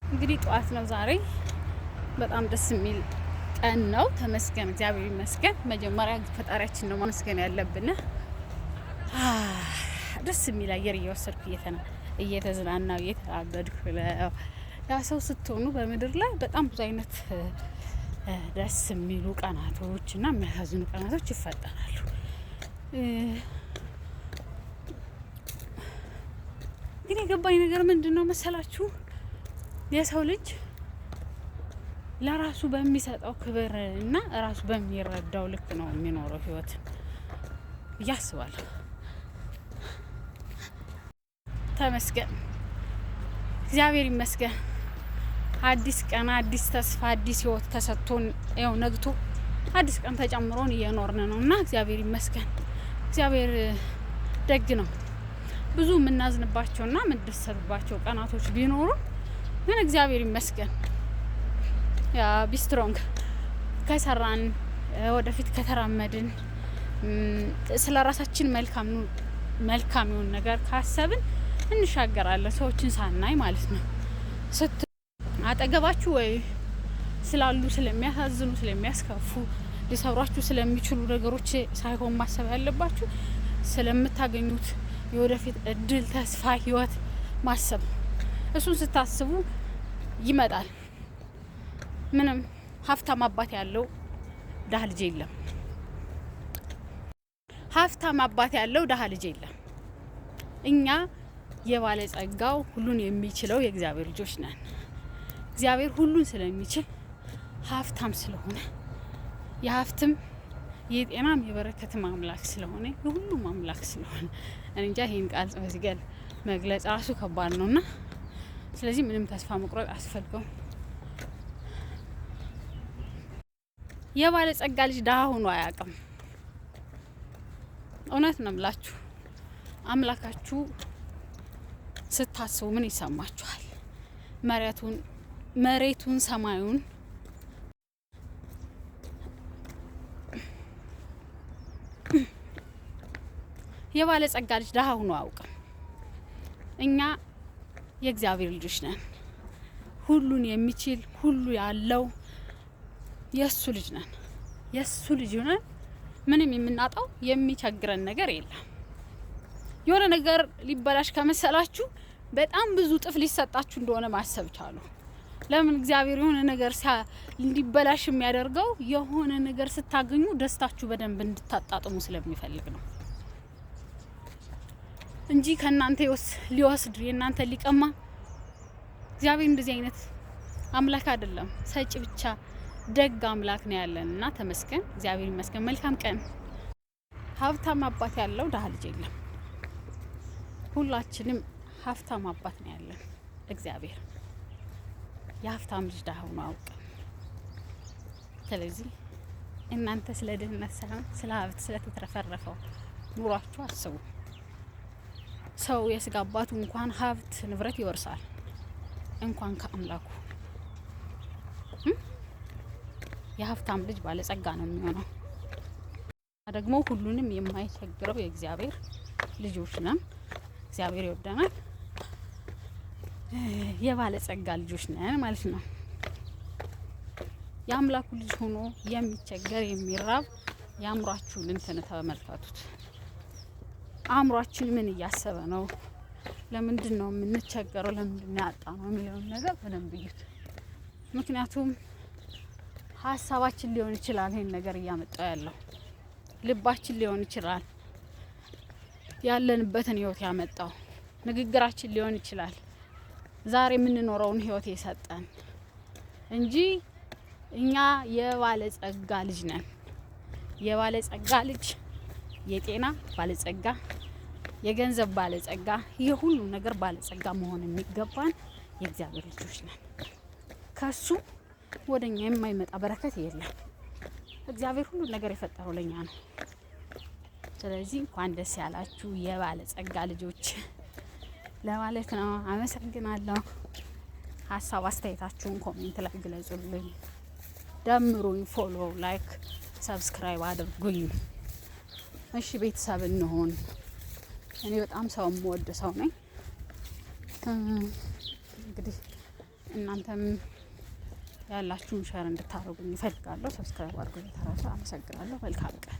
እንግዲህ ጠዋት ነው ዛሬ። በጣም ደስ የሚል ቀን ነው። ተመስገን፣ እግዚአብሔር ይመስገን። መጀመሪያ ፈጣሪያችን ነው ማመስገን ያለብን። ደስ የሚል አየር እየወሰድኩ እየተዝናናው እየተራገድኩ ያ ሰው ስትሆኑ በምድር ላይ በጣም ብዙ አይነት ደስ የሚሉ ቀናቶች እና የሚያሳዝኑ ቀናቶች ይፈጠራሉ። ግን የገባኝ ነገር ምንድን ነው መሰላችሁ? የሰው ልጅ ለራሱ በሚሰጠው ክብር እና ራሱ በሚረዳው ልክ ነው የሚኖረው ህይወት ያስባል። ተመስገን፣ እግዚአብሔር ይመስገን። አዲስ ቀን፣ አዲስ ተስፋ፣ አዲስ ህይወት ተሰጥቶን ያው ነግቶ አዲስ ቀን ተጨምሮን እየኖርን ነውና እግዚአብሔር ይመስገን። እግዚአብሔር ደግ ነው። ብዙ የምናዝንባቸውና የምንደሰትባቸው ቀናቶች ቢኖሩ ግን እግዚአብሔር ይመስገን። ያ ቢስትሮንግ ከሰራን ወደፊት ከተራመድን ስለ ራሳችን መልካም የሆነ ነገር ካሰብን እንሻገራለን። ሰዎችን ሳናይ ማለት ነው። አጠገባችሁ ወይ ስላሉ ስለሚያሳዝኑ፣ ስለሚያስከፉ፣ ሊሰብሯችሁ ስለሚችሉ ነገሮች ሳይሆን ማሰብ ያለባችሁ ስለምታገኙት የወደፊት እድል፣ ተስፋ፣ ህይወት ማሰብ። እሱን ስታስቡ ይመጣል። ምንም ሀብታም አባት ያለው ደሃ ልጅ የለም። ሀብታም አባት ያለው ደሃ ልጅ የለም። እኛ የባለጸጋው ሁሉን የሚችለው የእግዚአብሔር ልጆች ነን። እግዚአብሔር ሁሉን ስለሚችል ሀብታም ስለሆነ የሀብትም የጤናም የበረከትም አምላክ ስለሆነ የሁሉም አምላክ ስለሆነ እንጃ ይሄን ቃል በዚገል መግለጽ ራሱ ከባድ ነውና ስለዚህ ምንም ተስፋ መቁረጥ አስፈልገው። የባለጸጋ ልጅ ደሃ ሆኖ አያውቅም። እውነት ነው የምላችሁ። አምላካችሁ ስታስቡ ምን ይሰማችኋል? መሬቱን ሰማዩን የባለጸጋ ልጅ ደሃ ሆኖ አያውቅም። እኛ የእግዚአብሔር ልጆች ነን። ሁሉን የሚችል ሁሉ ያለው የሱ ልጅ ነን። የሱ ልጅ ነን። ምንም የምናጣው የሚቸግረን ነገር የለም። የሆነ ነገር ሊበላሽ ከመሰላችሁ በጣም ብዙ ጥፍ ሊሰጣችሁ እንደሆነ ማሰብ ቻሉ። ለምን? እግዚአብሔር የሆነ ነገር እንዲበላሽ የሚያደርገው የሆነ ነገር ስታገኙ ደስታችሁ በደንብ እንድታጣጥሙ ስለሚፈልግ ነው እንጂ ከናንተ ሊወስድ የናንተ ሊቀማ እግዚአብሔር እንደዚህ አይነት አምላክ አይደለም። ሰጪ ብቻ ደግ አምላክ ነው ያለንና ተመስገን፣ እግዚአብሔር ይመስገን። መልካም ቀን። ሀብታም አባት ያለው ደሃ ልጅ የለም። ሁላችንም ሀብታም አባት ነው ያለን እግዚአብሔር። የሀብታም ልጅ ደሃ ሆኖ አያውቅም። ስለዚህ እናንተ ስለ ድህነት ሳይሆን ስለ ሀብት ስለተትረፈረፈው ኑሯችሁ አስቡ። ሰው የስጋ አባቱ እንኳን ሀብት ንብረት ይወርሳል እንኳን ከአምላኩ። የሀብታም ልጅ ባለጸጋ ነው የሚሆነው። ደግሞ ሁሉንም የማይቸግረው የእግዚአብሔር ልጆች ነን። እግዚአብሔር ይወደናል። የባለጸጋ ልጆች ነን ማለት ነው። የአምላኩ ልጅ ሆኖ የሚቸገር የሚራብ የአእምሯችሁን እንትን ተመልከቱት። አእምሯችን ምን እያሰበ ነው? ለምንድን ነው የምንቸገረው? ለምንድን ነው ያጣነው የሚለውን ነገር በደንብ እዩት። ምክንያቱም ሀሳባችን ሊሆን ይችላል ይሄን ነገር እያመጣው ያለው፣ ልባችን ሊሆን ይችላል ያለንበትን ህይወት ያመጣው፣ ንግግራችን ሊሆን ይችላል ዛሬ የምንኖረውን ህይወት የሰጠን እንጂ እኛ የባለጸጋ ልጅ ነን። የባለጸጋ ልጅ የጤና ባለጸጋ፣ የገንዘብ ባለጸጋ፣ የሁሉ ነገር ባለጸጋ መሆን የሚገባን የእግዚአብሔር ልጆች ነን። ከሱ ወደኛ የማይመጣ በረከት የለም። እግዚአብሔር ሁሉ ነገር የፈጠረው ለኛ ነው። ስለዚህ እንኳን ደስ ያላችሁ የባለጸጋ ልጆች ለማለት ነው። አመሰግናለሁ። ሀሳብ አስተያየታችሁን ኮሜንት ላይ ግለጹልኝ። ደምሩኝ፣ ፎሎ፣ ላይክ፣ ሰብስክራይብ አድርጉኝ። እሺ ቤተሰብ እንሆን። እኔ በጣም ሰው የምወድ ሰው ነኝ። እንግዲህ እናንተም ያላችሁን ሸር እንድታደርጉኝ እፈልጋለሁ። ሰብስክራይብ አድርጉ። የተረፈ አመሰግናለሁ። መልካም ቀን